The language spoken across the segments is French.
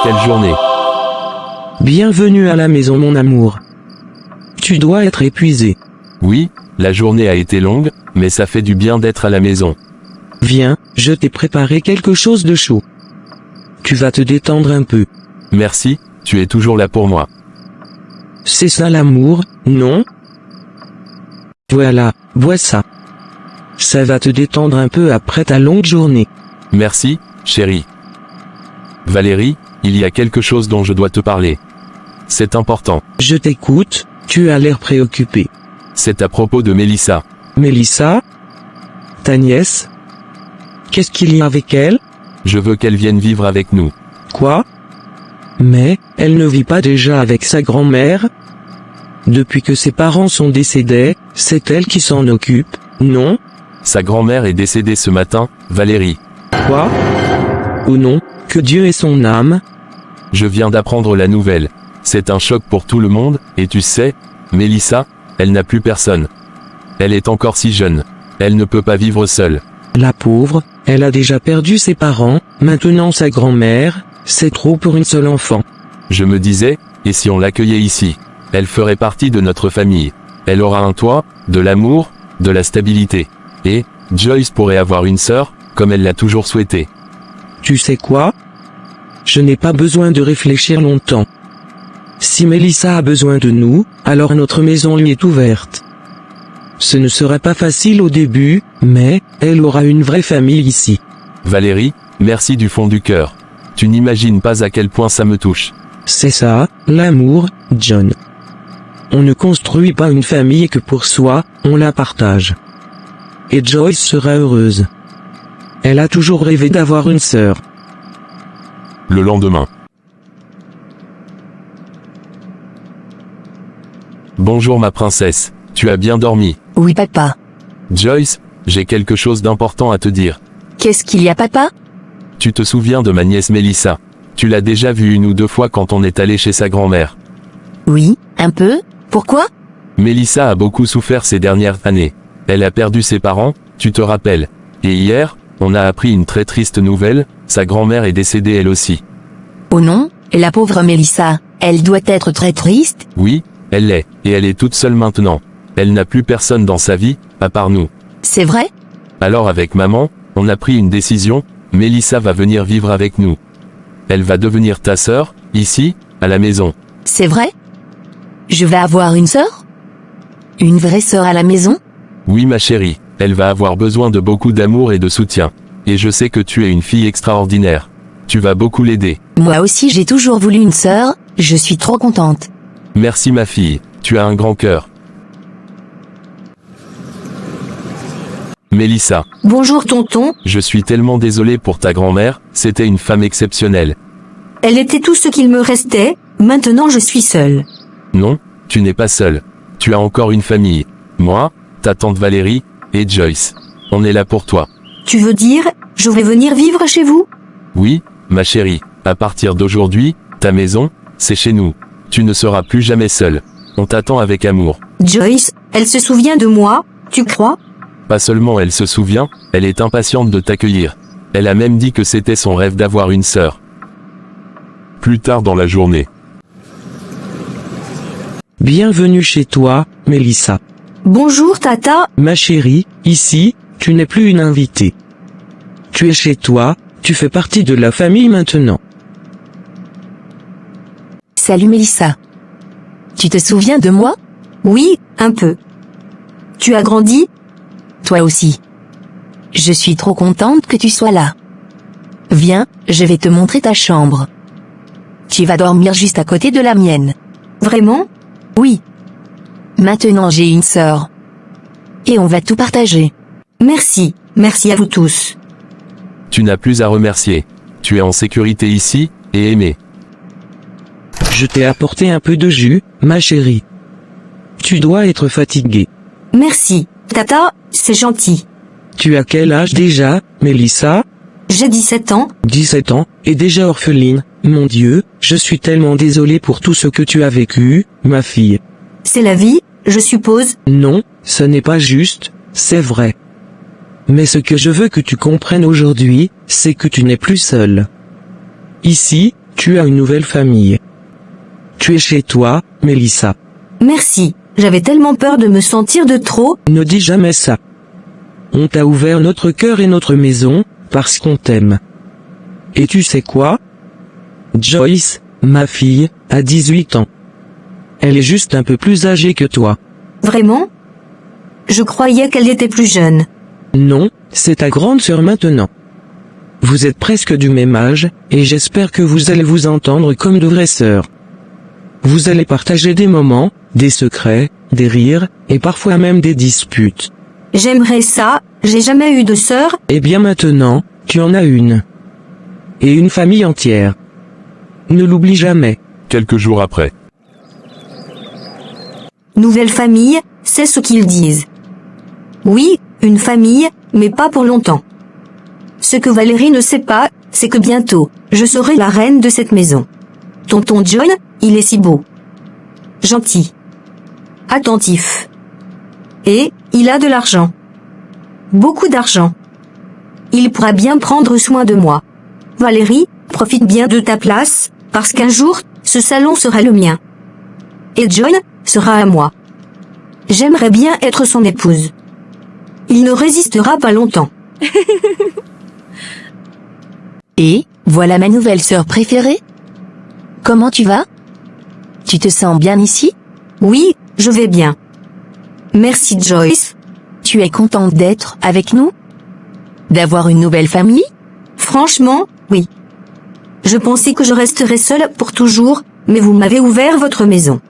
Quelle journée! Bienvenue à la maison mon amour. Tu dois être épuisé. Oui, la journée a été longue, mais ça fait du bien d'être à la maison. Viens, je t'ai préparé quelque chose de chaud. Tu vas te détendre un peu. Merci, tu es toujours là pour moi. C'est ça l'amour, non? Voilà, bois ça. Ça va te détendre un peu après ta longue journée. Merci, chérie. Valérie, il y a quelque chose dont je dois te parler. C'est important. Je t'écoute, tu as l'air préoccupé. C'est à propos de Mélissa. Mélissa? Ta nièce? Qu'est-ce qu'il y a avec elle? Je veux qu'elle vienne vivre avec nous. Quoi? Mais, elle ne vit pas déjà avec sa grand-mère? Depuis que ses parents sont décédés, c'est elle qui s'en occupe, non? Sa grand-mère est décédée ce matin, Valérie. Quoi? Oh non, que Dieu ait son âme. Je viens d'apprendre la nouvelle. C'est un choc pour tout le monde, et tu sais, Mélissa, elle n'a plus personne. Elle est encore si jeune. Elle ne peut pas vivre seule. La pauvre, elle a déjà perdu ses parents, maintenant sa grand-mère, c'est trop pour une seule enfant. Je me disais, et si on l'accueillait ici? Elle ferait partie de notre famille. Elle aura un toit, de l'amour, de la stabilité. Et, Joyce pourrait avoir une sœur, comme elle l'a toujours souhaité. Tu sais quoi? Je n'ai pas besoin de réfléchir longtemps. Si Mélissa a besoin de nous, alors notre maison lui est ouverte. Ce ne sera pas facile au début, mais, elle aura une vraie famille ici. Valérie, merci du fond du cœur. Tu n'imagines pas à quel point ça me touche. C'est ça, l'amour, John. On ne construit pas une famille que pour soi, on la partage. Et Joyce sera heureuse. Elle a toujours rêvé d'avoir une sœur. Le lendemain. Bonjour ma princesse, tu as bien dormi? Oui papa. Joyce, j'ai quelque chose d'important à te dire. Qu'est-ce qu'il y a papa? Tu te souviens de ma nièce Mélissa? Tu l'as déjà vue une ou deux fois quand on est allé chez sa grand-mère. Oui, un peu. Pourquoi? Mélissa a beaucoup souffert ces dernières années. Elle a perdu ses parents, tu te rappelles. Et hier, on a appris une très triste nouvelle, sa grand-mère est décédée elle aussi. Oh non, la pauvre Mélissa, elle doit être très triste. Oui, elle l'est, et elle est toute seule maintenant. Elle n'a plus personne dans sa vie, à part nous. C'est vrai? Alors avec maman, on a pris une décision, Mélissa va venir vivre avec nous. Elle va devenir ta sœur, ici, à la maison. C'est vrai? Je vais avoir une sœur? Une vraie sœur à la maison? Oui ma chérie, elle va avoir besoin de beaucoup d'amour et de soutien. Et je sais que tu es une fille extraordinaire. Tu vas beaucoup l'aider. Moi aussi j'ai toujours voulu une sœur, je suis trop contente. Merci ma fille, tu as un grand cœur. Mélissa. Bonjour tonton. Je suis tellement désolé pour ta grand-mère, c'était une femme exceptionnelle. Elle était tout ce qu'il me restait, maintenant je suis seule. Non, tu n'es pas seule. Tu as encore une famille. Moi, ta tante Valérie, et Joyce. On est là pour toi. Tu veux dire, je vais venir vivre chez vous? Oui, ma chérie, à partir d'aujourd'hui, ta maison, c'est chez nous. Tu ne seras plus jamais seule. On t'attend avec amour. Joyce, elle se souvient de moi, tu crois? Pas seulement elle se souvient, elle est impatiente de t'accueillir. Elle a même dit que c'était son rêve d'avoir une sœur. Plus tard dans la journée. Bienvenue chez toi, Mélissa. Bonjour tata. Ma chérie, ici, tu n'es plus une invitée. Tu es chez toi, tu fais partie de la famille maintenant. Salut Mélissa. Tu te souviens de moi? Oui, un peu. Tu as grandi? Toi aussi. Je suis trop contente que tu sois là. Viens, je vais te montrer ta chambre. Tu vas dormir juste à côté de la mienne. Vraiment? Oui. Maintenant j'ai une sœur. Et on va tout partager. Merci, merci à vous tous. Tu n'as plus à remercier. Tu es en sécurité ici, et aimé. Je t'ai apporté un peu de jus, ma chérie. Tu dois être fatiguée. Merci, tata, c'est gentil. Tu as quel âge déjà, Mélissa? J'ai 17 ans. 17 ans, et déjà orpheline. Mon Dieu, je suis tellement désolé pour tout ce que tu as vécu, ma fille. C'est la vie, je suppose. Non, ce n'est pas juste, c'est vrai. Mais ce que je veux que tu comprennes aujourd'hui, c'est que tu n'es plus seul. Ici, Tu as une nouvelle famille. Tu es chez toi, Mélissa. Merci, j'avais tellement peur de me sentir de trop. Ne dis jamais ça. On t'a ouvert notre cœur et notre maison, parce qu'on t'aime. Et tu sais quoi? Joyce, ma fille, a 18 ans. Elle est juste un peu plus âgée que toi. Vraiment? Je croyais qu'elle était plus jeune. Non, c'est ta grande sœur maintenant. Vous êtes presque du même âge, et j'espère que vous allez vous entendre comme de vraies sœurs. Vous allez partager des moments, des secrets, des rires, et parfois même des disputes. J'aimerais ça, j'ai jamais eu de sœur. Et bien maintenant, tu en as une. Et une famille entière. Ne l'oublie jamais. Quelques jours après. Nouvelle famille, c'est ce qu'ils disent. Oui, une famille, mais pas pour longtemps. Ce que Valérie ne sait pas, c'est que bientôt, je serai la reine de cette maison. Tonton John, il est si beau. Gentil. Attentif. Et, il a de l'argent. Beaucoup d'argent. Il pourra bien prendre soin de moi. Valérie, profite bien de ta place, parce qu'un jour, ce salon sera le mien. Et John, sera à moi. J'aimerais bien être son épouse. Il ne résistera pas longtemps. Et, voilà ma nouvelle sœur préférée. Comment tu vas? Tu te sens bien ici? Oui, je vais bien. Merci Joyce. Tu es contente d'être avec nous? D'avoir une nouvelle famille? Franchement, oui. Je pensais que je resterais seule pour toujours, mais vous m'avez ouvert votre maison.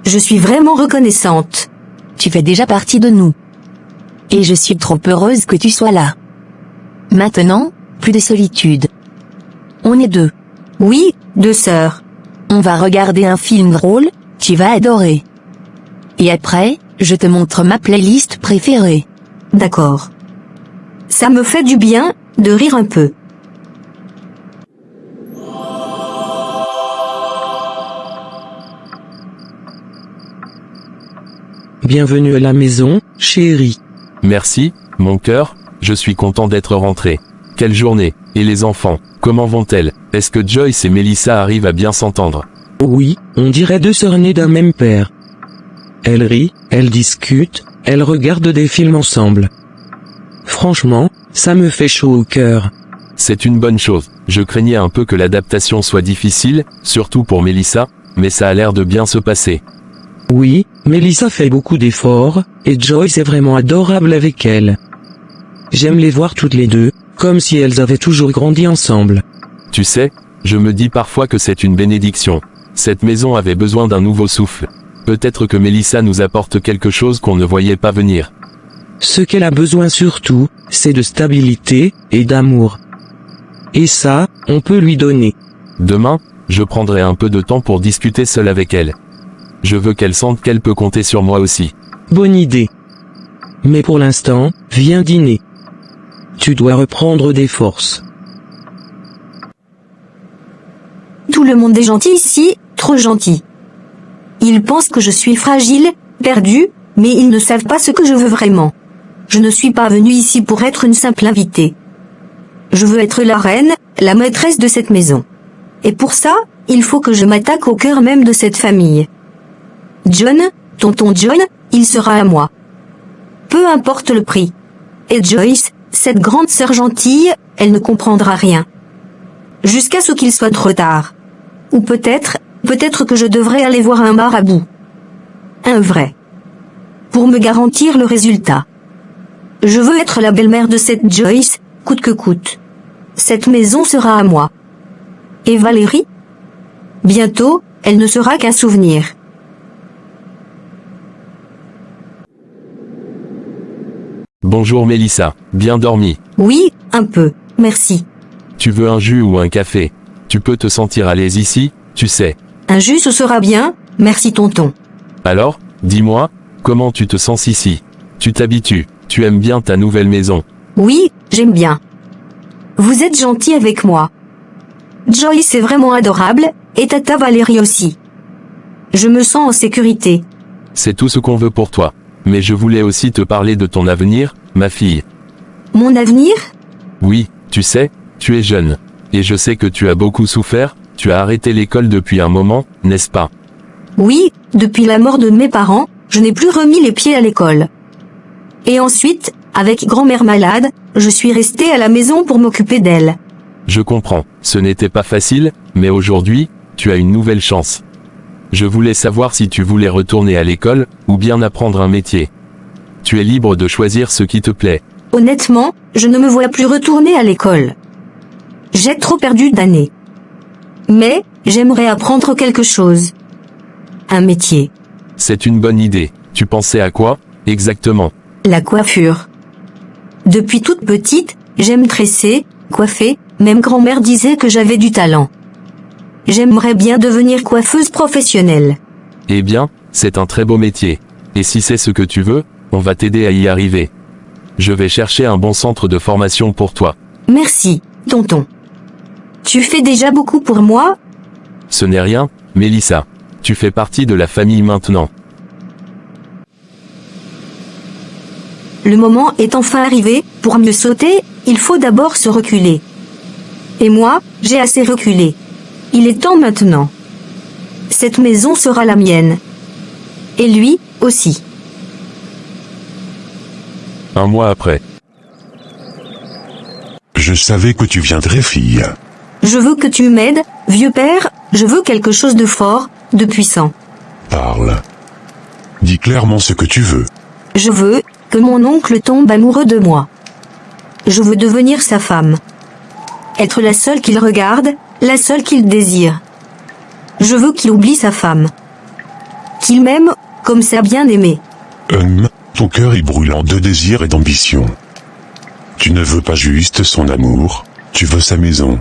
Je suis vraiment reconnaissante. Tu fais déjà partie de nous. Et je suis trop heureuse que tu sois là. Maintenant, plus de solitude. On est deux. Oui, deux sœurs. On va regarder un film drôle, tu vas adorer. Et après, je te montre ma playlist préférée. D'accord. Ça me fait du bien, de rire un peu. Bienvenue à la maison, chérie. Merci, mon cœur, je suis content d'être rentré. Quelle journée, et les enfants, comment vont-elles? Est-ce que Joyce et Mélissa arrivent à bien s'entendre? Oh oui, on dirait deux sœurs nées d'un même père. Elles rient, elles discutent, elles regardent des films ensemble. Franchement, ça me fait chaud au cœur. C'est une bonne chose, je craignais un peu que l'adaptation soit difficile, surtout pour Mélissa, mais ça a l'air de bien se passer. Oui, Mélissa fait beaucoup d'efforts, et Joyce est vraiment adorable avec elle. J'aime les voir toutes les deux, comme si elles avaient toujours grandi ensemble. Tu sais, je me dis parfois que c'est une bénédiction. Cette maison avait besoin d'un nouveau souffle. Peut-être que Mélissa nous apporte quelque chose qu'on ne voyait pas venir. Ce qu'elle a besoin surtout, c'est de stabilité, et d'amour. Et ça, on peut lui donner. Demain, je prendrai un peu de temps pour discuter seul avec elle. Je veux qu'elle sente qu'elle peut compter sur moi aussi. Bonne idée. Mais pour l'instant, viens dîner. Tu dois reprendre des forces. Tout le monde est gentil ici, trop gentil. Ils pensent que je suis fragile, perdue, mais ils ne savent pas ce que je veux vraiment. Je ne suis pas venue ici pour être une simple invitée. Je veux être la reine, la maîtresse de cette maison. Et pour ça, il faut que je m'attaque au cœur même de cette famille. John, tonton John, il sera à moi. Peu importe le prix. Et Joyce, cette grande sœur gentille, elle ne comprendra rien. Jusqu'à ce qu'il soit trop tard. Ou peut-être que je devrais aller voir un marabout. Un vrai. Pour me garantir le résultat. Je veux être la belle-mère de cette Joyce, coûte que coûte. Cette maison sera à moi. Et Valérie? Bientôt, elle ne sera qu'un souvenir. Bonjour Mélissa, bien dormi. Oui, un peu, merci. Tu veux un jus ou un café? Tu peux te sentir à l'aise ici, tu sais. Un jus ce sera bien, merci tonton. Alors, dis-moi, comment tu te sens ici? Tu t'habitues, tu aimes bien ta nouvelle maison. Oui, j'aime bien. Vous êtes gentil avec moi. Joyce est vraiment adorable, et tata Valérie aussi. Je me sens en sécurité. C'est tout ce qu'on veut pour toi. Mais je voulais aussi te parler de ton avenir, ma fille. Mon avenir? Oui, tu sais, tu es jeune. Et je sais que tu as beaucoup souffert, tu as arrêté l'école depuis un moment, n'est-ce pas? Oui, depuis la mort de mes parents, je n'ai plus remis les pieds à l'école. Et ensuite, avec grand-mère malade, je suis restée à la maison pour m'occuper d'elle. Je comprends, ce n'était pas facile, mais aujourd'hui, tu as une nouvelle chance. Je voulais savoir si tu voulais retourner à l'école, ou bien apprendre un métier. Tu es libre de choisir ce qui te plaît. Honnêtement, je ne me vois plus retourner à l'école. J'ai trop perdu d'années. Mais, j'aimerais apprendre quelque chose. Un métier. C'est une bonne idée. Tu pensais à quoi, exactement? La coiffure. Depuis toute petite, j'aime tresser, coiffer, même grand-mère disait que j'avais du talent. J'aimerais bien devenir coiffeuse professionnelle. Eh bien, c'est un très beau métier. Et si c'est ce que tu veux, on va t'aider à y arriver. Je vais chercher un bon centre de formation pour toi. Merci, tonton. Tu fais déjà beaucoup pour moi? Ce n'est rien, Mélissa. Tu fais partie de la famille maintenant. Le moment est enfin arrivé, pour mieux sauter, il faut d'abord se reculer. Et moi, j'ai assez reculé. Il est temps maintenant. Cette maison sera la mienne. Et lui, aussi. Un mois après. Je savais que tu viendrais, fille. Je veux que tu m'aides, vieux père, je veux quelque chose de fort, de puissant. Parle. Dis clairement ce que tu veux. Je veux que mon oncle tombe amoureux de moi. Je veux devenir sa femme. Être la seule qu'il regarde, la seule qu'il désire. Je veux qu'il oublie sa femme. Qu'il m'aime, comme sa bien-aimée. Ton cœur est brûlant de désir et d'ambition. Tu ne veux pas juste son amour, tu veux sa maison.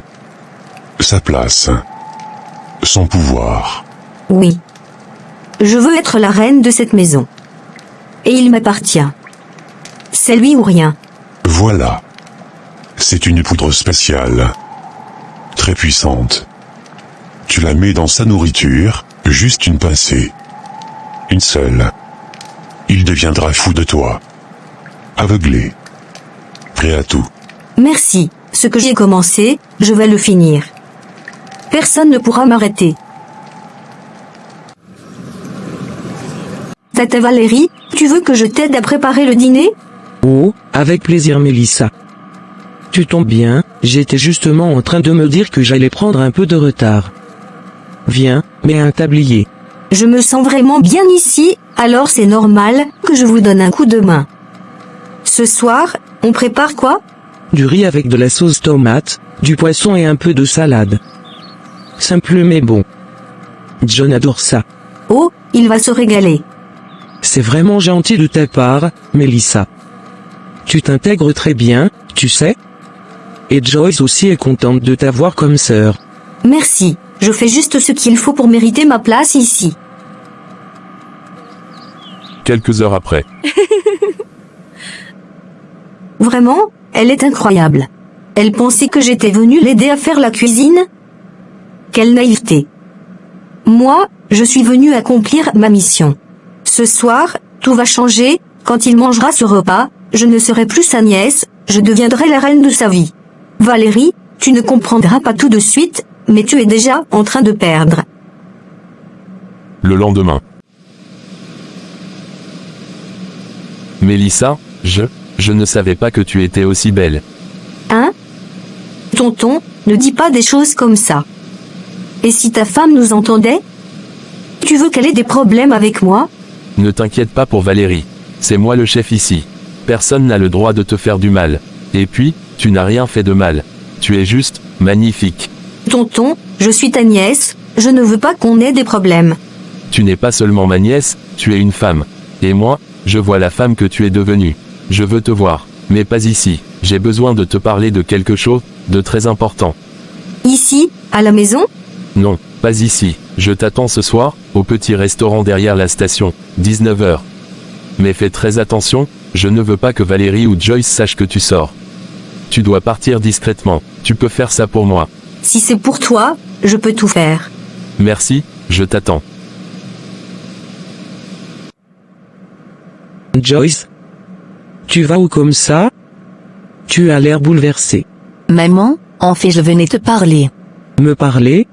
Sa place. Son pouvoir. Oui. Je veux être la reine de cette maison. Et il m'appartient. C'est lui ou rien. Voilà. C'est une poudre spéciale. Très puissante. Tu la mets dans sa nourriture, juste une pincée. Une seule. Il deviendra fou de toi. Aveuglé. Prêt à tout. Merci, ce que j'ai commencé, je vais le finir. Personne ne pourra m'arrêter. Tata Valérie, tu veux que je t'aide à préparer le dîner? Oh, avec plaisir Mélissa. Tu tombes bien, j'étais justement en train de me dire que j'allais prendre un peu de retard. Viens, mets un tablier. Je me sens vraiment bien ici, alors c'est normal que je vous donne un coup de main. Ce soir, on prépare quoi? Du riz avec de la sauce tomate, du poisson et un peu de salade. Simple mais bon. John adore ça. Oh, il va se régaler. C'est vraiment gentil de ta part, Mélissa. Tu t'intègres très bien, tu sais. Et Joyce aussi est contente de t'avoir comme sœur. Merci, je fais juste ce qu'il faut pour mériter ma place ici. Quelques heures après. Vraiment, elle est incroyable. Elle pensait que j'étais venue l'aider à faire la cuisine? Quelle naïveté. Moi, je suis venue accomplir ma mission. Ce soir, tout va changer, quand il mangera ce repas, je ne serai plus sa nièce, je deviendrai la reine de sa vie. Valérie, tu ne comprendras pas tout de suite, mais tu es déjà en train de perdre. Le lendemain. Mélissa, je ne savais pas que tu étais aussi belle. Hein? Tonton, ne dis pas des choses comme ça. Et si ta femme nous entendait? Tu veux qu'elle ait des problèmes avec moi? Ne t'inquiète pas pour Valérie. C'est moi le chef ici. Personne n'a le droit de te faire du mal. Et puis, tu n'as rien fait de mal. Tu es juste, magnifique. Tonton, je suis ta nièce, je ne veux pas qu'on ait des problèmes. Tu n'es pas seulement ma nièce, tu es une femme. Et moi, je vois la femme que tu es devenue. Je veux te voir, mais pas ici. J'ai besoin de te parler de quelque chose, de très important. Ici, à la maison? Non, pas ici. Je t'attends ce soir, au petit restaurant derrière la station, 19h. Mais fais très attention, je ne veux pas que Valérie ou Joyce sachent que tu sors. Tu dois partir discrètement, tu peux faire ça pour moi. Si c'est pour toi, je peux tout faire. Merci, je t'attends. Joyce? Tu vas où comme ça? Tu as l'air bouleversée. Maman, en fait je venais te parler. Me parler?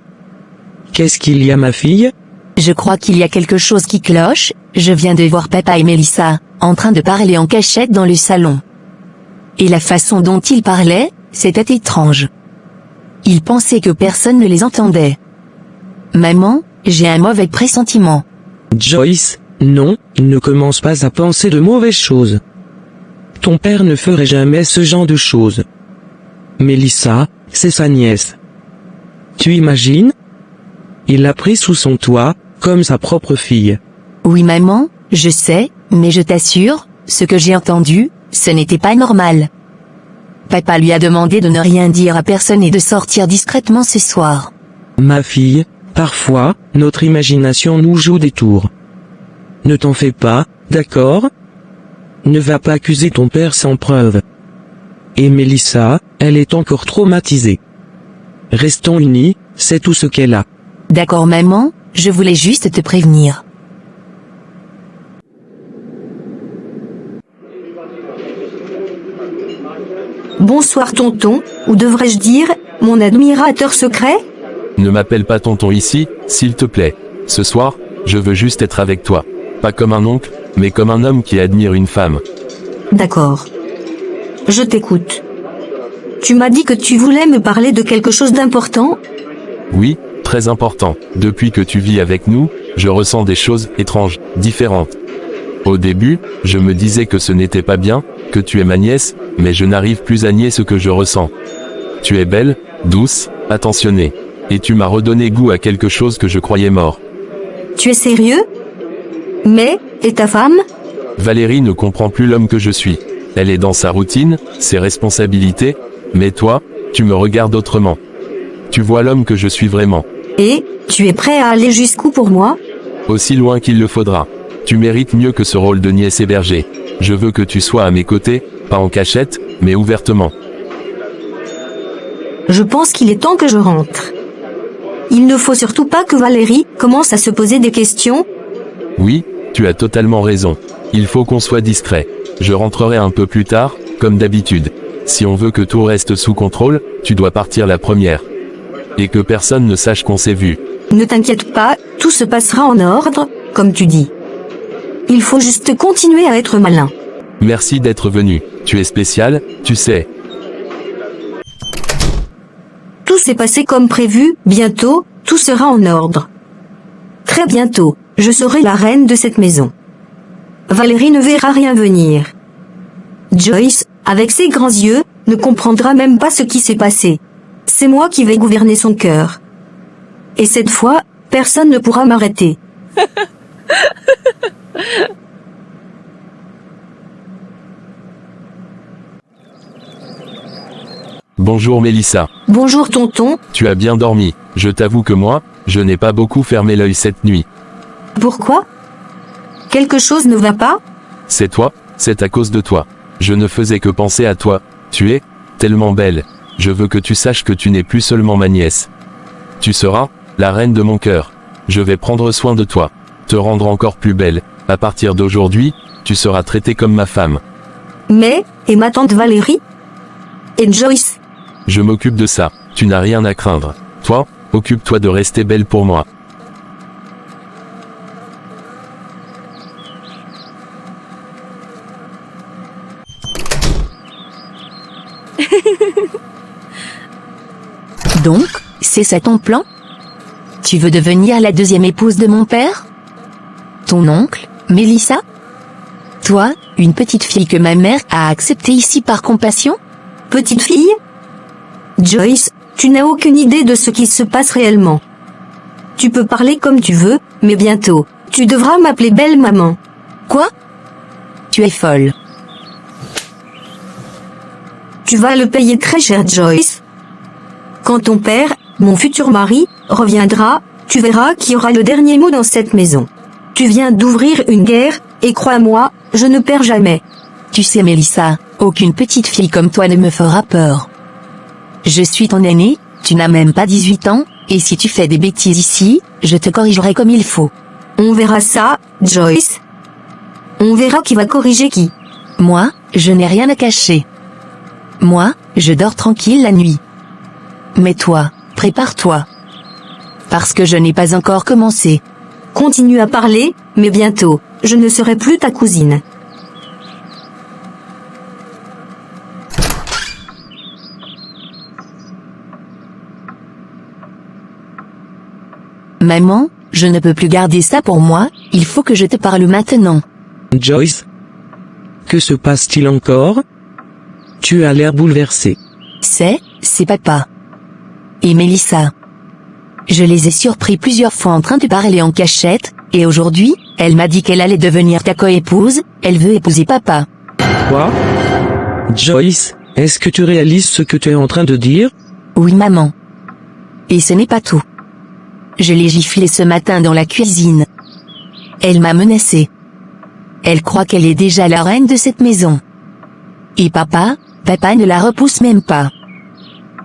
Qu'est-ce qu'il y a, ma fille? Je crois qu'il y a quelque chose qui cloche, je viens de voir papa et Mélissa, en train de parler en cachette dans le salon. Et la façon dont ils parlaient, c'était étrange. Ils pensaient que personne ne les entendait. Maman, j'ai un mauvais pressentiment. Joyce, non, ne commence pas à penser de mauvaises choses. Ton père ne ferait jamais ce genre de choses. Mélissa, c'est sa nièce. Tu imagines? Il l'a pris sous son toit, comme sa propre fille. Oui maman, je sais, mais je t'assure, ce que j'ai entendu, ce n'était pas normal. Papa lui a demandé de ne rien dire à personne et de sortir discrètement ce soir. Ma fille, parfois, notre imagination nous joue des tours. Ne t'en fais pas, d'accord? Ne va pas accuser ton père sans preuve. Et Mélissa, elle est encore traumatisée. Restons unis, c'est tout ce qu'elle a. D'accord maman, je voulais juste te prévenir. Bonsoir tonton, ou devrais-je dire, mon admirateur secret? Ne m'appelle pas tonton ici, s'il te plaît. Ce soir, je veux juste être avec toi. Pas comme un oncle, mais comme un homme qui admire une femme. D'accord. Je t'écoute. Tu m'as dit que tu voulais me parler de quelque chose d'important? Oui, très important. Depuis que tu vis avec nous, je ressens des choses étranges, différentes. Au début, je me disais que ce n'était pas bien, que tu es ma nièce, mais je n'arrive plus à nier ce que je ressens. Tu es belle, douce, attentionnée. Et tu m'as redonné goût à quelque chose que je croyais mort. Tu es sérieux? Mais, et ta femme? Valérie ne comprend plus l'homme que je suis. Elle est dans sa routine, ses responsabilités, mais toi, tu me regardes autrement. Tu vois l'homme que je suis vraiment. Et, tu es prêt à aller jusqu'où pour moi? Aussi loin qu'il le faudra. Tu mérites mieux que ce rôle de nièce hébergée. Je veux que tu sois à mes côtés, pas en cachette, mais ouvertement. Je pense qu'il est temps que je rentre. Il ne faut surtout pas que Valérie commence à se poser des questions. Oui, tu as totalement raison. Il faut qu'on soit discret. Je rentrerai un peu plus tard, comme d'habitude. Si on veut que tout reste sous contrôle, tu dois partir la première. Et que personne ne sache qu'on s'est vu. Ne t'inquiète pas, tout se passera en ordre, comme tu dis. Il faut juste continuer à être malin. Merci d'être venu. Tu es spécial, tu sais. Tout s'est passé comme prévu, bientôt, tout sera en ordre. Très bientôt, je serai la reine de cette maison. Valérie ne verra rien venir. Joyce, avec ses grands yeux, ne comprendra même pas ce qui s'est passé. C'est moi qui vais gouverner son cœur. Et cette fois, personne ne pourra m'arrêter. Bonjour Mélissa. Bonjour tonton, Tu as bien dormi. Je t'avoue que moi, je n'ai pas beaucoup fermé l'œil cette nuit. pourquoi? Quelque chose ne va pas? C'est toi, c'est à cause de toi. Je ne faisais que penser à toi. Tu es tellement belle. Je veux que tu saches que tu n'es plus seulement ma nièce. Tu seras la reine de mon cœur. Je vais prendre soin de toi, te rendre encore plus belle. À partir d'aujourd'hui, tu seras traitée comme ma femme. Mais, et ma tante Valérie? Et Joyce? Je m'occupe de ça. Tu n'as rien à craindre. Toi, occupe-toi de rester belle pour moi. Donc, c'est ça ton plan? Tu veux devenir la deuxième épouse de mon père? Ton oncle, Mélissa? Toi, une petite fille que ma mère a acceptée ici par compassion? Petite fille? Joyce, tu n'as aucune idée de ce qui se passe réellement. Tu peux parler comme tu veux, mais bientôt, tu devras m'appeler belle maman. Quoi? Tu es folle. Tu vas le payer très cher, Joyce. Quand ton père, mon futur mari, reviendra, tu verras qui aura le dernier mot dans cette maison. Tu viens d'ouvrir une guerre, et crois-moi, je ne perds jamais. Tu sais Mélissa, aucune petite fille comme toi ne me fera peur. Je suis ton aînée, tu n'as même pas 18 ans, et si tu fais des bêtises ici, je te corrigerai comme il faut. On verra ça, Joyce. On verra qui va corriger qui. Moi, je n'ai rien à cacher. Moi, je dors tranquille la nuit. Mais toi, prépare-toi. Parce que je n'ai pas encore commencé. Continue à parler, mais bientôt, je ne serai plus ta cousine. Maman, je ne peux plus garder ça pour moi, il faut que je te parle maintenant. Joyce? Que se passe-t-il encore? Tu as l'air bouleversée. C'est papa. Et Mélissa. Je les ai surpris plusieurs fois en train de parler en cachette, et aujourd'hui, elle m'a dit qu'elle allait devenir ta coépouse, elle veut épouser papa. Quoi? Joyce, est-ce que tu réalises ce que tu es en train de dire? Oui maman. Et ce n'est pas tout. Je l'ai giflée ce matin dans la cuisine. Elle m'a menacée. Elle croit qu'elle est déjà la reine de cette maison. Et papa ne la repousse même pas.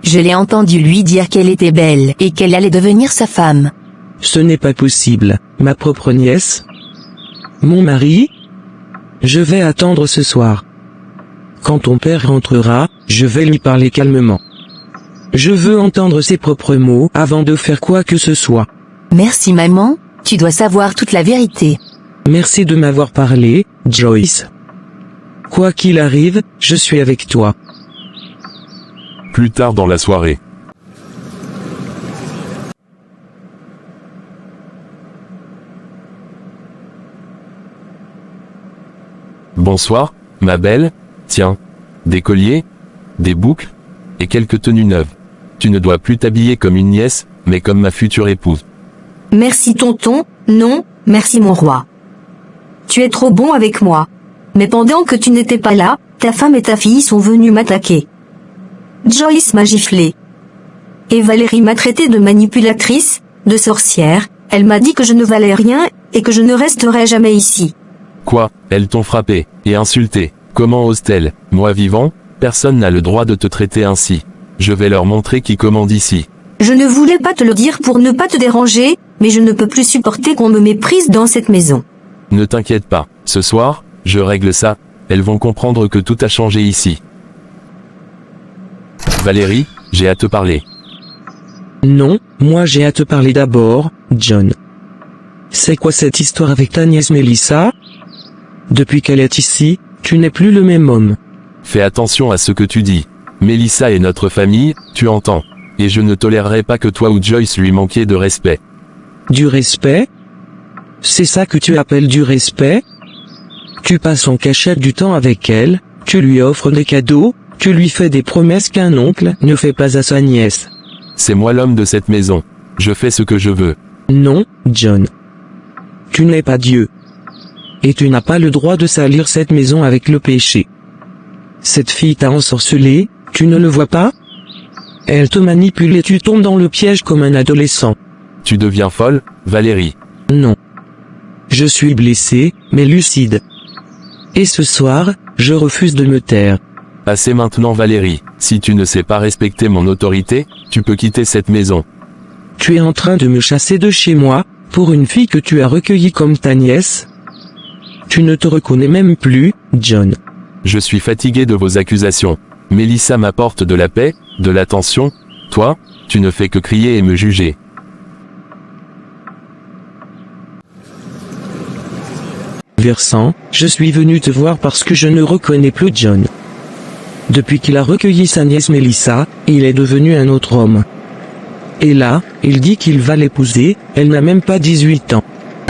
Je l'ai entendu lui dire qu'elle était belle et qu'elle allait devenir sa femme. Ce n'est pas possible, ma propre nièce. Mon mari? Je vais attendre ce soir. Quand ton père rentrera, je vais lui parler calmement. Je veux entendre ses propres mots avant de faire quoi que ce soit. Merci maman, tu dois savoir toute la vérité. Merci de m'avoir parlé, Joyce. Quoi qu'il arrive, je suis avec toi. Plus tard dans la soirée. Bonsoir, ma belle. Tiens. Des colliers, des boucles, et quelques tenues neuves. Tu ne dois plus t'habiller comme une nièce, mais comme ma future épouse. Merci tonton, non, merci mon roi. Tu es trop bon avec moi. Mais pendant que tu n'étais pas là, ta femme et ta fille sont venues m'attaquer. Joyce m'a giflé. Et Valérie m'a traité de manipulatrice, de sorcière, elle m'a dit que je ne valais rien, et que je ne resterai jamais ici. Quoi, elles t'ont frappé, et insulté. Comment ose-t-elle? Moi vivant, personne n'a le droit de te traiter ainsi. Je vais leur montrer qui commande ici. Je ne voulais pas te le dire pour ne pas te déranger, mais je ne peux plus supporter qu'on me méprise dans cette maison. Ne t'inquiète pas, ce soir, je règle ça, elles vont comprendre que tout a changé ici. Valérie, j'ai à te parler. Non, moi j'ai à te parler d'abord, John. C'est quoi cette histoire avec ta nièce Mélissa? Depuis qu'elle est ici, tu n'es plus le même homme. Fais attention à ce que tu dis. Mélissa est notre famille, tu entends. Et je ne tolérerai pas que toi ou Joyce lui manquiez de respect. Du respect? C'est ça que tu appelles du respect? Tu passes en cachette du temps avec elle, tu lui offres des cadeaux, tu lui fais des promesses qu'un oncle ne fait pas à sa nièce. C'est moi l'homme de cette maison. Je fais ce que je veux. Non, John. Tu n'es pas Dieu. Et tu n'as pas le droit de salir cette maison avec le péché. Cette fille t'a ensorcelé, tu ne le vois pas? Elle te manipule et tu tombes dans le piège comme un adolescent. Tu deviens folle, Valérie. Non. Je suis blessé, mais lucide. Et ce soir, je refuse de me taire. Assez maintenant Valérie, si tu ne sais pas respecter mon autorité, tu peux quitter cette maison. Tu es en train de me chasser de chez moi, pour une fille que tu as recueillie comme ta nièce? Tu ne te reconnais même plus, John. Je suis fatigué de vos accusations. Mélissa m'apporte de la paix, de l'attention. Toi, tu ne fais que crier et me juger. Versant, je suis venu te voir parce que je ne reconnais plus John. Depuis qu'il a recueilli sa nièce Mélissa, il est devenu un autre homme. Et là, il dit qu'il va l'épouser, elle n'a même pas 18 ans.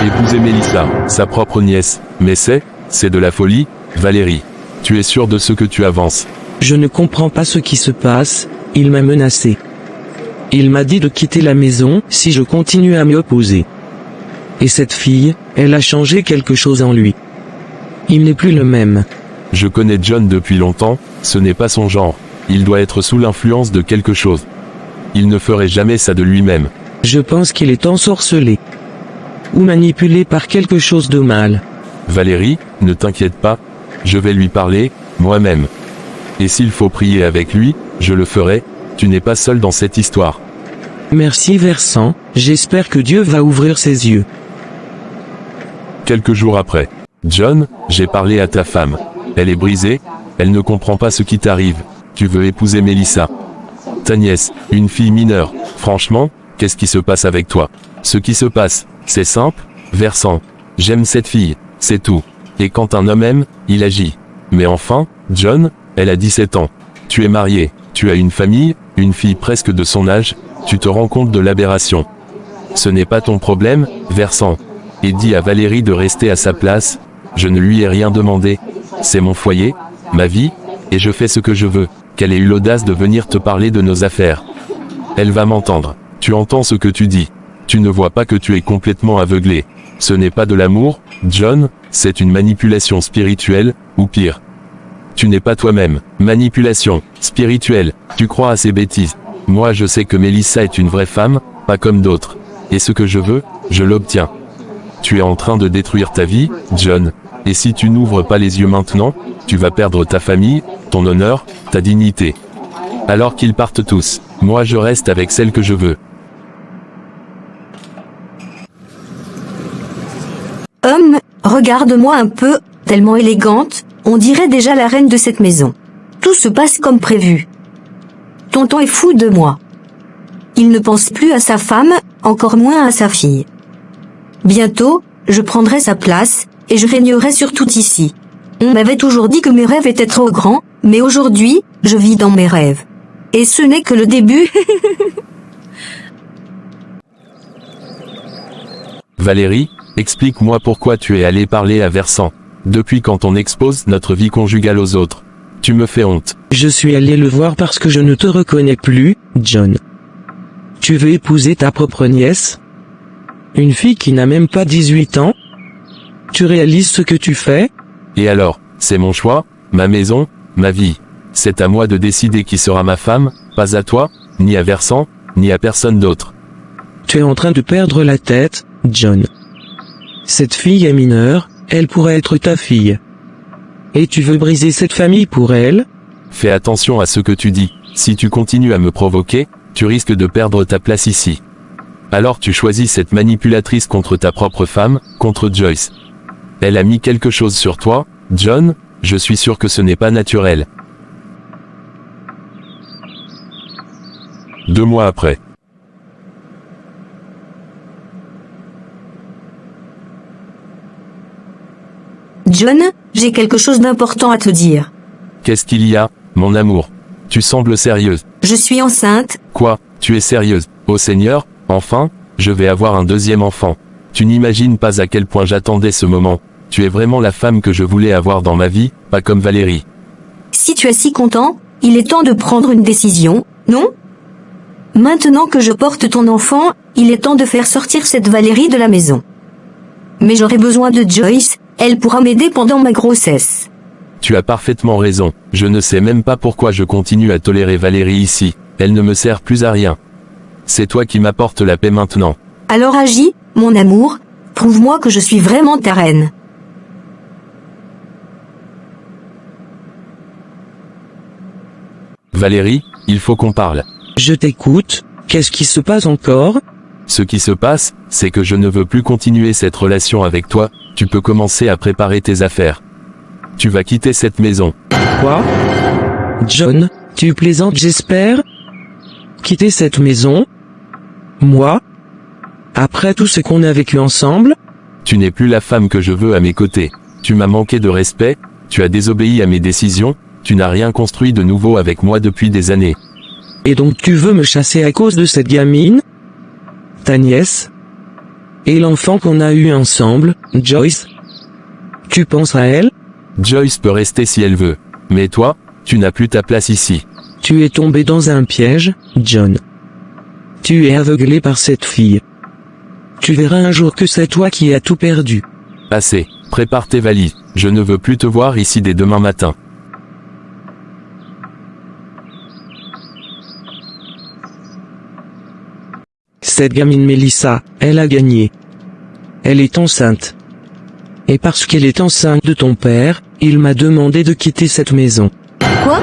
Épouser Mélissa, sa propre nièce, mais c'est de la folie, Valérie. Tu es sûr de ce que tu avances? Je ne comprends pas ce qui se passe, il m'a menacé. Il m'a dit de quitter la maison si je continue à m'y opposer. Et cette fille, elle a changé quelque chose en lui. Il n'est plus le même. Je connais John depuis longtemps, ce n'est pas son genre. Il doit être sous l'influence de quelque chose. Il ne ferait jamais ça de lui-même. Je pense qu'il est ensorcelé. Ou manipulé par quelque chose de mal. Valérie, ne t'inquiète pas. Je vais lui parler, moi-même. Et s'il faut prier avec lui, je le ferai. Tu n'es pas seul dans cette histoire. Merci Versant, j'espère que Dieu va ouvrir ses yeux. Quelques jours après. John, j'ai parlé à ta femme. Elle est brisée, elle ne comprend pas ce qui t'arrive. Tu veux épouser Mélissa. Ta nièce, une fille mineure. Franchement, qu'est-ce qui se passe avec toi? Ce qui se passe, c'est simple, Versant. J'aime cette fille, c'est tout. Et quand un homme aime, il agit. Mais enfin, John, elle a 17 ans. Tu es marié, tu as une famille, une fille presque de son âge, tu te rends compte de l'aberration. Ce n'est pas ton problème, Versant. Et dis à Valérie de rester à sa place, je ne lui ai rien demandé. C'est mon foyer, ma vie, et je fais ce que je veux. Qu'elle ait eu l'audace de venir te parler de nos affaires. Elle va m'entendre. Tu entends ce que tu dis. Tu ne vois pas que tu es complètement aveuglé. Ce n'est pas de l'amour, John, c'est une manipulation spirituelle, ou pire. Tu n'es pas toi-même. Manipulation spirituelle, tu crois à ces bêtises. Moi je sais que Melissa est une vraie femme, pas comme d'autres. Et ce que je veux, je l'obtiens. Tu es en train de détruire ta vie, John. Et si tu n'ouvres pas les yeux maintenant, tu vas perdre ta famille, ton honneur, ta dignité. Alors qu'ils partent tous, moi je reste avec celle que je veux. Regarde-moi un peu, tellement élégante, on dirait déjà la reine de cette maison. Tout se passe comme prévu. Tonton est fou de moi. Il ne pense plus à sa femme, encore moins à sa fille. Bientôt, je prendrai sa place, et je régnerai sur tout ici. On m'avait toujours dit que mes rêves étaient trop grands, mais aujourd'hui, je vis dans mes rêves. Et ce n'est que le début. Valérie, explique-moi pourquoi tu es allée parler à Versant. Depuis quand on expose notre vie conjugale aux autres? Tu me fais honte. Je suis allé le voir parce que je ne te reconnais plus, John. Tu veux épouser ta propre nièce? Une fille qui n'a même pas 18 ans? Tu réalises ce que tu fais? Et alors, c'est mon choix, ma maison, ma vie. C'est à moi de décider qui sera ma femme, pas à toi, ni à Versant, ni à personne d'autre. Tu es en train de perdre la tête, John. Cette fille est mineure, elle pourrait être ta fille. Et tu veux briser cette famille pour elle? Fais attention à ce que tu dis. Si tu continues à me provoquer, tu risques de perdre ta place ici. Alors tu choisis cette manipulatrice contre ta propre femme, contre Joyce. Elle a mis quelque chose sur toi, John, je suis sûr que ce n'est pas naturel. 2 mois après. John, j'ai quelque chose d'important à te dire. Qu'est-ce qu'il y a, mon amour? Tu sembles sérieuse. Je suis enceinte. Quoi, tu es sérieuse? Ô Seigneur, enfin, je vais avoir un deuxième enfant. Tu n'imagines pas à quel point j'attendais ce moment. Tu es vraiment la femme que je voulais avoir dans ma vie, pas comme Valérie. Si tu es si content, il est temps de prendre une décision, non? Maintenant que je porte ton enfant, il est temps de faire sortir cette Valérie de la maison. Mais j'aurai besoin de Joyce, elle pourra m'aider pendant ma grossesse. Tu as parfaitement raison, je ne sais même pas pourquoi je continue à tolérer Valérie ici, elle ne me sert plus à rien. C'est toi qui m'apportes la paix maintenant. Alors agis, mon amour, prouve-moi que je suis vraiment ta reine. Valérie, il faut qu'on parle. Je t'écoute, qu'est-ce qui se passe encore? Ce qui se passe, c'est que je ne veux plus continuer cette relation avec toi, tu peux commencer à préparer tes affaires. Tu vas quitter cette maison. Quoi? John, tu plaisantes j'espère? Quitter cette maison? Moi? Après tout ce qu'on a vécu ensemble? Tu n'es plus la femme que je veux à mes côtés. Tu m'as manqué de respect, tu as désobéi à mes décisions, tu n'as rien construit de nouveau avec moi depuis des années. Et donc tu veux me chasser à cause de cette gamine? Ta nièce? Et l'enfant qu'on a eu ensemble, Joyce? Tu penses à elle? Joyce peut rester si elle veut. Mais toi, tu n'as plus ta place ici. Tu es tombé dans un piège, John. Tu es aveuglé par cette fille. Tu verras un jour que c'est toi qui as tout perdu. Assez, prépare tes valises, je ne veux plus te voir ici dès demain matin. Cette gamine Melissa, elle a gagné. Elle est enceinte. Et parce qu'elle est enceinte de ton père, il m'a demandé de quitter cette maison. Quoi?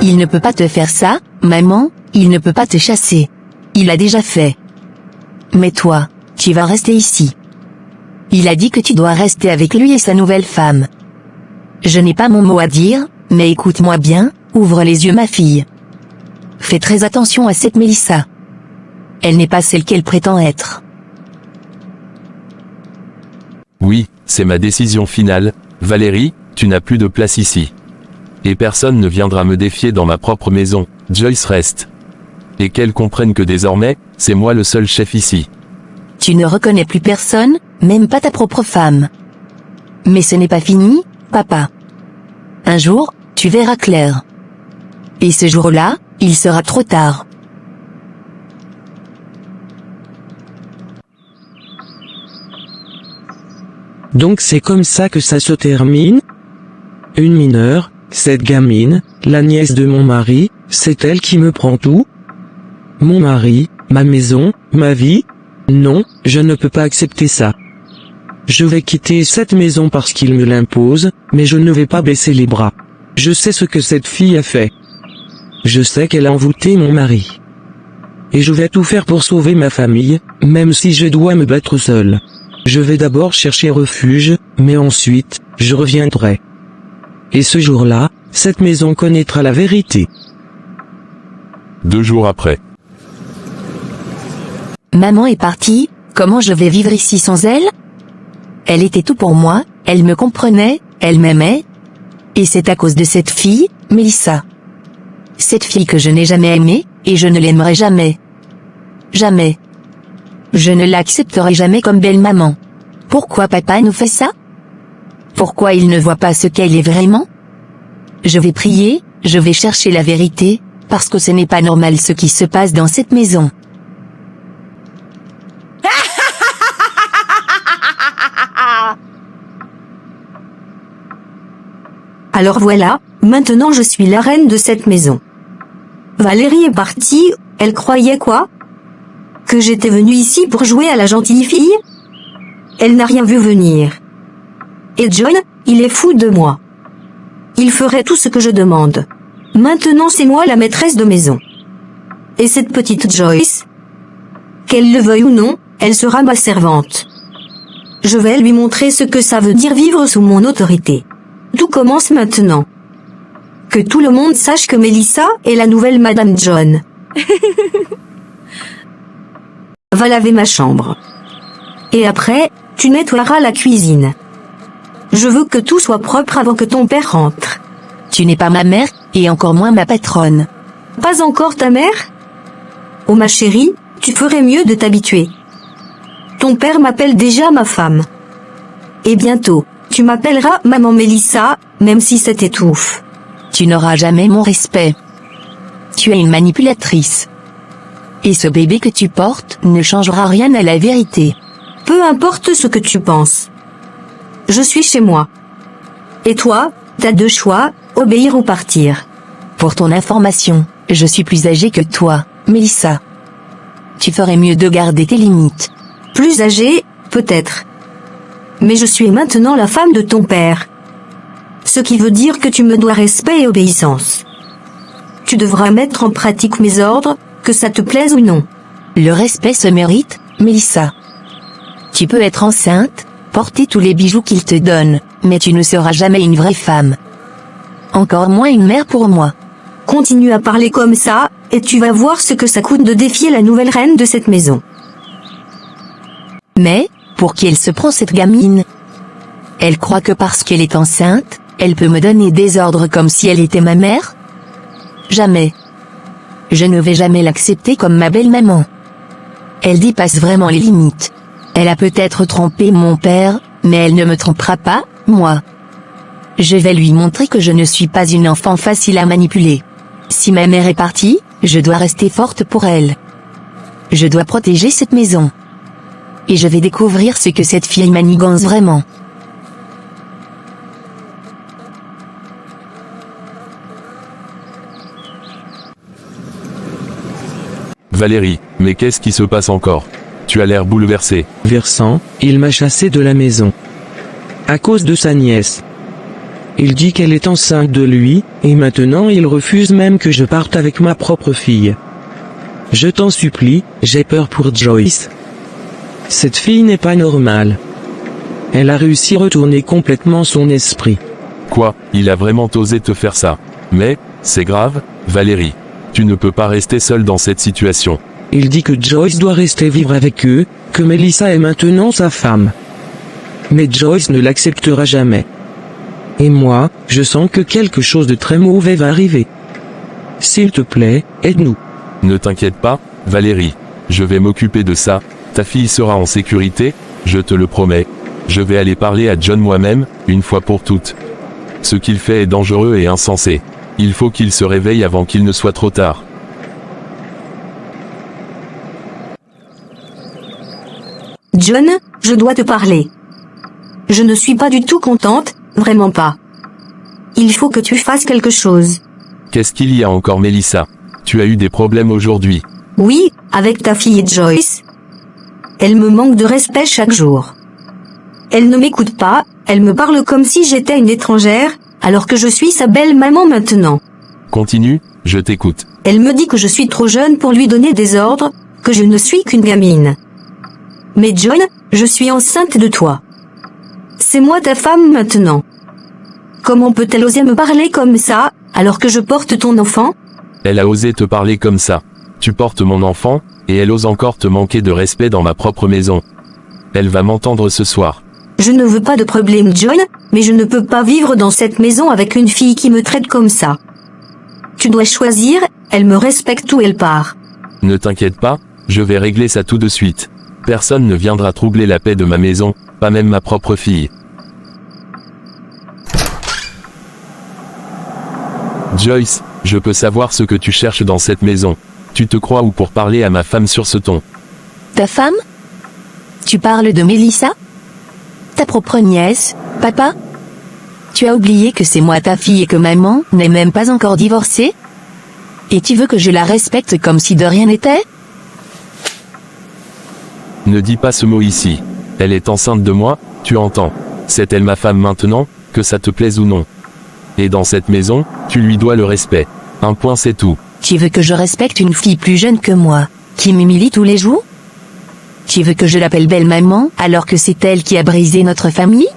Il ne peut pas te faire ça, maman, il ne peut pas te chasser. Il l'a déjà fait. Mais toi, tu vas rester ici. Il a dit que tu dois rester avec lui et sa nouvelle femme. Je n'ai pas mon mot à dire, mais écoute-moi bien, ouvre les yeux ma fille. Fais très attention à cette Melissa. elle n'est pas celle qu'elle prétend être. Oui, c'est ma décision finale, Valérie, tu n'as plus de place ici. Et personne ne viendra me défier dans ma propre maison, Joyce reste. Et qu'elle comprenne que désormais, c'est moi le seul chef ici. Tu ne reconnais plus personne, même pas ta propre femme. Mais ce n'est pas fini, papa. Un jour, tu verras clair. Et ce jour-là, il sera trop tard. Donc c'est comme ça que ça se termine? Une mineure, cette gamine, la nièce de mon mari, c'est elle qui me prend tout? Mon mari, ma maison, ma vie? Non, je ne peux pas accepter ça. Je vais quitter cette maison parce qu'il me l'impose, mais je ne vais pas baisser les bras. Je sais ce que cette fille a fait. Je sais qu'elle a envoûté mon mari. Et je vais tout faire pour sauver ma famille, même si je dois me battre seul. Je vais d'abord chercher refuge, mais ensuite, je reviendrai. Et ce jour-là, cette maison connaîtra la vérité. 2 jours après. Maman est partie, comment je vais vivre ici sans elle? Elle était tout pour moi, elle me comprenait, elle m'aimait. Et c'est à cause de cette fille, Mélissa. Cette fille que je n'ai jamais aimée, et je ne l'aimerai jamais. Jamais. Je ne l'accepterai jamais comme belle maman. Pourquoi papa nous fait ça? Pourquoi il ne voit pas ce qu'elle est vraiment? Je vais prier, je vais chercher la vérité, parce que ce n'est pas normal ce qui se passe dans cette maison. Alors voilà, maintenant je suis la reine de cette maison. Valérie est partie, elle croyait quoi? Que j'étais venue ici pour jouer à la gentille fille? Elle n'a rien vu venir. Et John, il est fou de moi. Il ferait tout ce que je demande. Maintenant c'est moi la maîtresse de maison. Et cette petite Joyce? Qu'elle le veuille ou non, elle sera ma servante. Je vais lui montrer ce que ça veut dire vivre sous mon autorité. Tout commence maintenant. Que tout le monde sache que Mélissa est la nouvelle Madame John. Va laver ma chambre. Et après, tu nettoieras la cuisine. Je veux que tout soit propre avant que ton père rentre. Tu n'es pas ma mère, et encore moins ma patronne. Pas encore ta mère? Oh ma chérie, tu ferais mieux de t'habituer. Ton père m'appelle déjà ma femme. Et bientôt, tu m'appelleras Maman Mélissa, même si c'est étouffe. Tu n'auras jamais mon respect. Tu es une manipulatrice. Et ce bébé que tu portes ne changera rien à la vérité. Peu importe ce que tu penses. Je suis chez moi. Et toi, t'as 2 choix, obéir ou partir. Pour ton information, je suis plus âgée que toi, Mélissa. Tu ferais mieux de garder tes limites. Plus âgée, peut-être. Mais je suis maintenant la femme de ton père. Ce qui veut dire que tu me dois respect et obéissance. Tu devras mettre en pratique mes ordres, que ça te plaise ou non. Le respect se mérite, Mélissa. Tu peux être enceinte, porter tous les bijoux qu'il te donne, mais tu ne seras jamais une vraie femme. Encore moins une mère pour moi. Continue à parler comme ça, et tu vas voir ce que ça coûte de défier la nouvelle reine de cette maison. Mais, pour qui elle se prend cette gamine? Elle croit que parce qu'elle est enceinte, elle peut me donner des ordres comme si elle était ma mère? Jamais. Je ne vais jamais l'accepter comme ma belle-maman. Elle dépasse vraiment les limites. Elle a peut-être trompé mon père, mais elle ne me trompera pas, moi. Je vais lui montrer que je ne suis pas une enfant facile à manipuler. Si ma mère est partie, je dois rester forte pour elle. Je dois protéger cette maison. Et je vais découvrir ce que cette fille manigance vraiment. Valérie, mais qu'est-ce qui se passe encore? Tu as l'air bouleversée. Versant, il m'a chassé de la maison. À cause de sa nièce. Il dit qu'elle est enceinte de lui, et maintenant il refuse même que je parte avec ma propre fille. Je t'en supplie, j'ai peur pour Joyce. Cette fille n'est pas normale. Elle a réussi à retourner complètement son esprit. Quoi, il a vraiment osé te faire ça? Mais, c'est grave, Valérie. Tu ne peux pas rester seule dans cette situation. Il dit que Joyce doit rester vivre avec eux, que Melissa est maintenant sa femme. Mais Joyce ne l'acceptera jamais. Et moi, je sens que quelque chose de très mauvais va arriver. S'il te plaît, aide-nous. Ne t'inquiète pas, Valérie. Je vais m'occuper de ça. Ta fille sera en sécurité, je te le promets. Je vais aller parler à John moi-même, une fois pour toutes. Ce qu'il fait est dangereux et insensé. Il faut qu'il se réveille avant qu'il ne soit trop tard. John, je dois te parler. Je ne suis pas du tout contente, vraiment pas. Il faut que tu fasses quelque chose. Qu'est-ce qu'il y a encore, Melissa? Tu as eu des problèmes aujourd'hui. Oui, avec ta fille Joyce. Elle me manque de respect chaque jour. Elle ne m'écoute pas, elle me parle comme si j'étais une étrangère, alors que je suis sa belle maman maintenant. Continue, je t'écoute. Elle me dit que je suis trop jeune pour lui donner des ordres, que je ne suis qu'une gamine. Mais John, je suis enceinte de toi. C'est moi ta femme maintenant. Comment peut-elle oser me parler comme ça, alors que je porte ton enfant? Elle a osé te parler comme ça. Tu portes mon enfant, et elle ose encore te manquer de respect dans ma propre maison. Elle va m'entendre ce soir. Je ne veux pas de problème, John, mais je ne peux pas vivre dans cette maison avec une fille qui me traite comme ça. Tu dois choisir, elle me respecte ou elle part. Ne t'inquiète pas, je vais régler ça tout de suite. Personne ne viendra troubler la paix de ma maison, pas même ma propre fille. Joyce, je peux savoir ce que tu cherches dans cette maison. Tu te crois où pour parler à ma femme sur ce ton? Ta femme? Tu parles de Melissa? Ta propre nièce, papa? Tu as oublié que c'est moi ta fille et que maman n'est même pas encore divorcée? Et tu veux que je la respecte comme si de rien n'était? Ne dis pas ce mot ici. Elle est enceinte de moi, tu entends. C'est elle ma femme maintenant, que ça te plaise ou non. Et dans cette maison, tu lui dois le respect. Un point c'est tout. Tu veux que je respecte une fille plus jeune que moi, qui m'humilie tous les jours? Tu veux que je l'appelle belle maman, alors que c'est elle qui a brisé notre famille?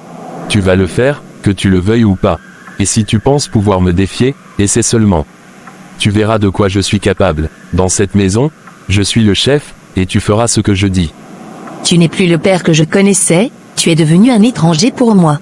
Tu vas le faire, que tu le veuilles ou pas. Et si tu penses pouvoir me défier, essaie seulement. Tu verras de quoi je suis capable. Dans cette maison, je suis le chef, et tu feras ce que je dis. Tu n'es plus le père que je connaissais, tu es devenu un étranger pour moi.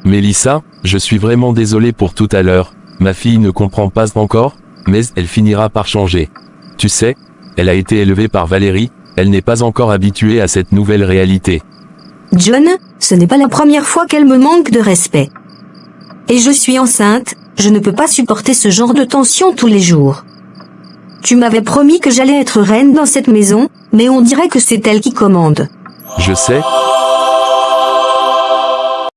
Melissa, je suis vraiment désolé pour tout à l'heure. Ma fille ne comprend pas encore, mais elle finira par changer. Tu sais, elle a été élevée par Valérie, elle n'est pas encore habituée à cette nouvelle réalité. John, ce n'est pas la première fois qu'elle me manque de respect. Et je suis enceinte, je ne peux pas supporter ce genre de tension tous les jours. Tu m'avais promis que j'allais être reine dans cette maison, mais on dirait que c'est elle qui commande. Je sais,